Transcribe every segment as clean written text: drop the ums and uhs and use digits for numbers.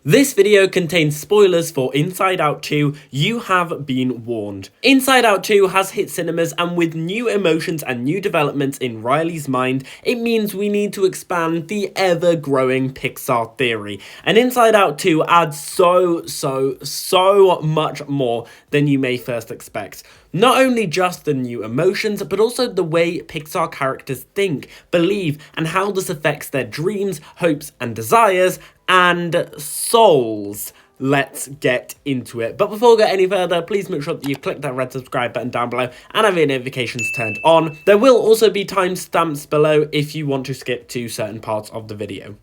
This video contains spoilers for Inside Out 2, you have been warned. Inside Out 2 has hit cinemas, and with new emotions and new developments in Riley's mind, it means we need to expand the ever-growing Pixar Theory. And Inside Out 2 adds so much more than you may first expect. Not only just the new emotions, but also the way Pixar characters think, believe, and how this affects their dreams, hopes, and desires, and souls. Let's get into it. But before we go any further, please make sure that you click that red subscribe button down below and have your notifications turned on. There will also be timestamps below if you want to skip to certain parts of the video.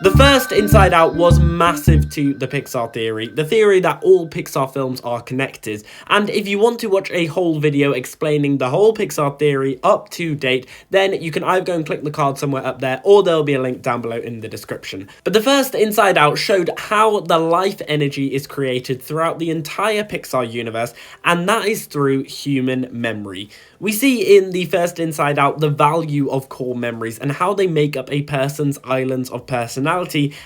The first Inside Out was massive to the Pixar Theory, the theory that all Pixar films are connected, and if you want to watch a whole video explaining the whole Pixar Theory up to date, then you can either go and click the card somewhere up there, or there'll be a link down below in the description. But the first Inside Out showed how the life energy is created throughout the entire Pixar universe, and that is through human memory. We see in the first Inside Out the value of core memories and how they make up a person's islands of personality,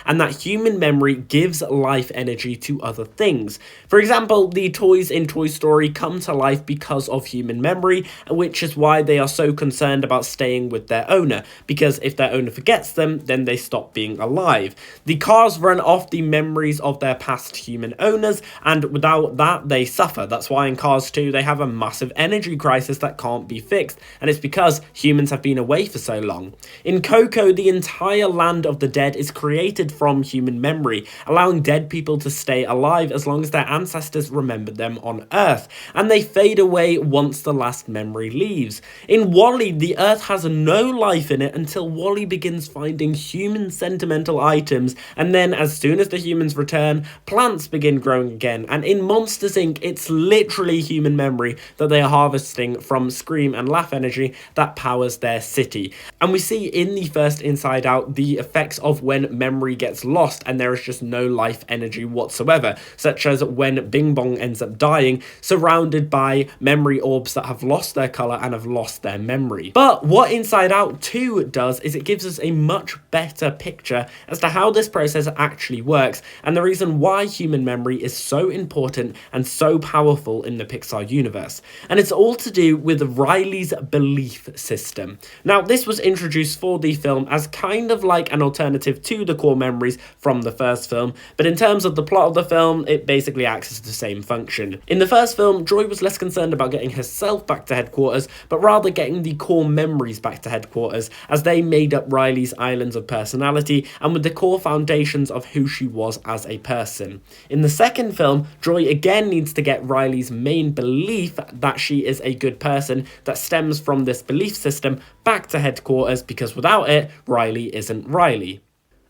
and that human memory gives life energy to other things. For example, the toys in Toy Story come to life because of human memory, which is why they are so concerned about staying with their owner, because if their owner forgets them, then they stop being alive. The cars run off the memories of their past human owners, and without that, they suffer. That's why in Cars 2, they have a massive energy crisis that can't be fixed, and it's because humans have been away for so long. In Coco, the entire land of the dead is created from human memory, allowing dead people to stay alive as long as their ancestors remembered them on Earth, and they fade away once the last memory leaves. In WALL-E, the Earth has no life in it until WALL-E begins finding human sentimental items, and then as soon as the humans return, plants begin growing again, and in Monsters Inc., it's literally human memory that they are harvesting from scream and laugh energy that powers their city. And we see in the first Inside Out the effects of when memory gets lost and there is just no life energy whatsoever, such as when Bing Bong ends up dying, surrounded by memory orbs that have lost their colour and have lost their memory. But what Inside Out 2 does is it gives us a much better picture as to how this process actually works, and the reason why human memory is so important and so powerful in the Pixar universe. And it's all to do with Riley's belief system. Now, this was introduced for the film as kind of like an alternative to the core memories from the first film, but in terms of the plot of the film, it basically acts as the same function. In the first film, Joy was less concerned about getting herself back to headquarters, but rather getting the core memories back to headquarters, as they made up Riley's islands of personality and with the core foundations of who she was as a person. In the second film, Joy again needs to get Riley's main belief that she is a good person that stems from this belief system back to headquarters, because without it, Riley isn't Riley.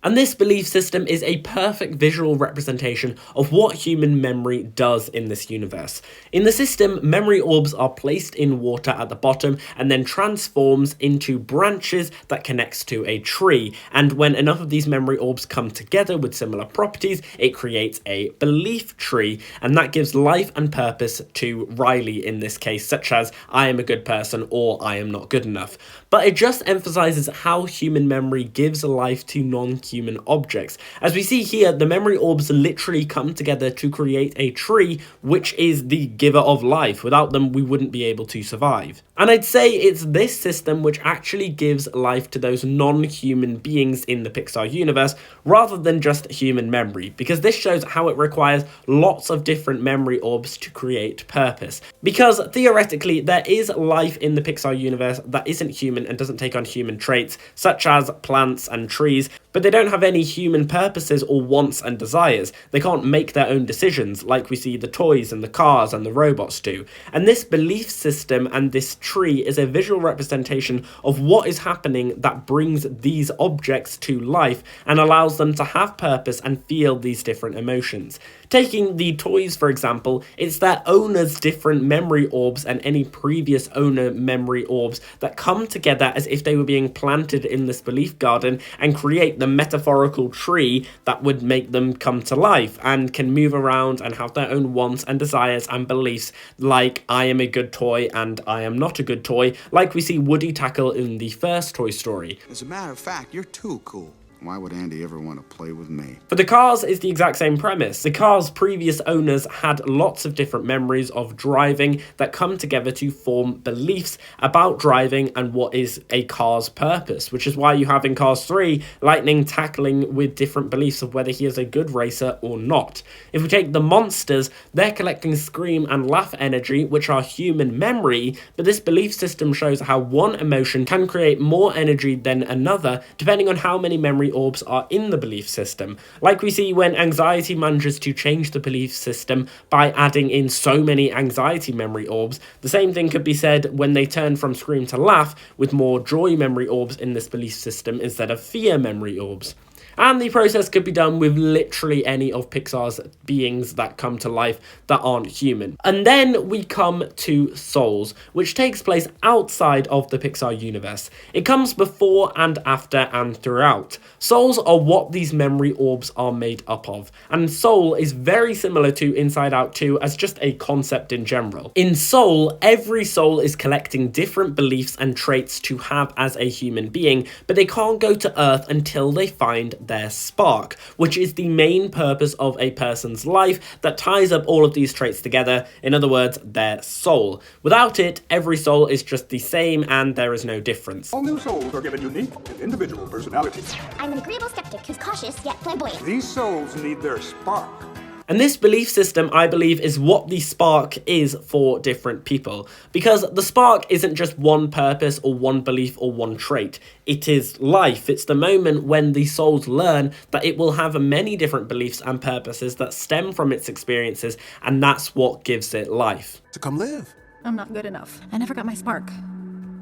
And this belief system is a perfect visual representation of what human memory does in this universe. In the system, memory orbs are placed in water at the bottom and then transforms into branches that connects to a tree. And when enough of these memory orbs come together with similar properties, it creates a belief tree, and that gives life and purpose to Riley in this case, such as I am a good person or I am not good enough. But it just emphasizes how human memory gives life to non-human objects. As we see here, the memory orbs literally come together to create a tree, which is the giver of life. Without them, we wouldn't be able to survive. And I'd say it's this system which actually gives life to those non-human beings in the Pixar universe, rather than just human memory, because this shows how it requires lots of different memory orbs to create purpose. Because theoretically, there is life in the Pixar universe that isn't human and doesn't take on human traits, such as plants and trees, but they don't have any human purposes or wants and desires. They can't make their own decisions like we see the toys and the cars and the robots do. And this belief system and this tree is a visual representation of what is happening that brings these objects to life and allows them to have purpose and feel these different emotions. Taking the toys, for example, it's their owner's different memory orbs and any previous owner memory orbs that come together as if they were being planted in this belief garden and create the the metaphorical tree that would make them come to life and can move around and have their own wants and desires and beliefs, like I am a good toy and I am not a good toy, like we see Woody tackle in the first Toy Story. As a matter of fact, you're too cool. Why would Andy ever want to play with me? For the cars, it's the exact same premise. The cars' previous owners had lots of different memories of driving that come together to form beliefs about driving and what is a car's purpose, which is why you have in Cars 3, Lightning tackling with different beliefs of whether he is a good racer or not. If we take the monsters, they're collecting scream and laugh energy, which are human memory, but this belief system shows how one emotion can create more energy than another, depending on how many memory orbs are in the belief system. Like we see when anxiety manages to change the belief system by adding in so many anxiety memory orbs, the same thing could be said when they turn from scream to laugh with more joy memory orbs in this belief system instead of fear memory orbs. And the process could be done with literally any of Pixar's beings that come to life that aren't human. And then we come to Souls, which takes place outside of the Pixar universe. It comes before and after and throughout. Souls are what these memory orbs are made up of, and Soul is very similar to Inside Out 2 as just a concept in general. In Soul, every soul is collecting different beliefs and traits to have as a human being, but they can't go to Earth until they find their spark, which is the main purpose of a person's life that ties up all of these traits together, in other words, their soul. Without it, every soul is just the same and there is no difference. All new souls are given unique and individual personalities. I'm an agreeable skeptic who's cautious yet flamboyant. These souls need their spark. And this belief system, I believe, is what the spark is for different people. Because the spark isn't just one purpose or one belief or one trait. It is life. It's the moment when the souls learn that it will have many different beliefs and purposes that stem from its experiences, and that's what gives it life. To come live. I'm not good enough. I never got my spark.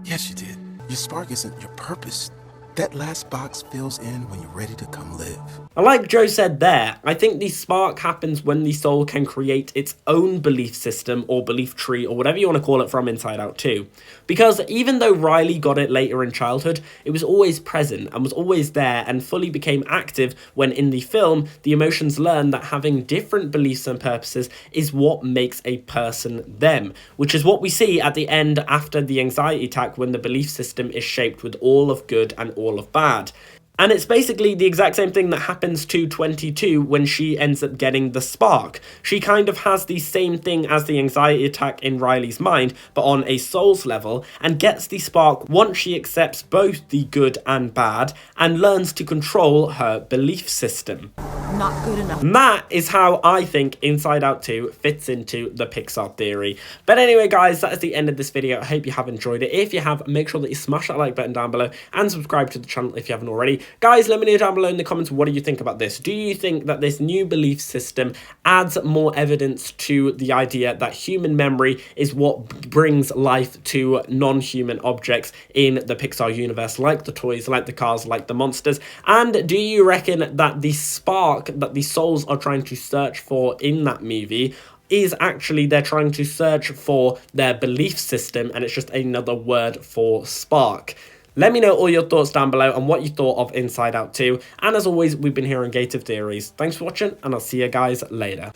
Yes, you did. Your spark isn't your purpose. That last box fills in when you're ready to come live. And like Joe said there, I think the spark happens when the soul can create its own belief system or belief tree or whatever you want to call it from Inside Out 2. Because even though Riley got it later in childhood, it was always present and was always there and fully became active when in the film, the emotions learn that having different beliefs and purposes is what makes a person them, which is what we see at the end after the anxiety attack when the belief system is shaped with all of good and all of bad. And it's basically the exact same thing that happens to 22 when she ends up getting the spark. She kind of has the same thing as the anxiety attack in Riley's mind, but on a soul's level, and gets the spark once she accepts both the good and bad and learns to control her belief system. Not good enough. And that is how I think Inside Out 2 fits into the Pixar theory. But anyway, guys, that is the end of this video. I hope you have enjoyed it. If you have, make sure that you smash that like button down below and subscribe to the channel if you haven't already. Guys, let me know down below in the comments, what do you think about this? Do you think that this new belief system adds more evidence to the idea that human memory is what brings life to non-human objects in the Pixar universe, like the toys, like the cars, like the monsters? And do you reckon that the spark that the souls are trying to search for in that movie is actually they're trying to search for their belief system and it's just another word for spark? Let me know all your thoughts down below and what you thought of Inside Out 2. And as always, we've been here on Gated Theories. Thanks for watching, and I'll see you guys later.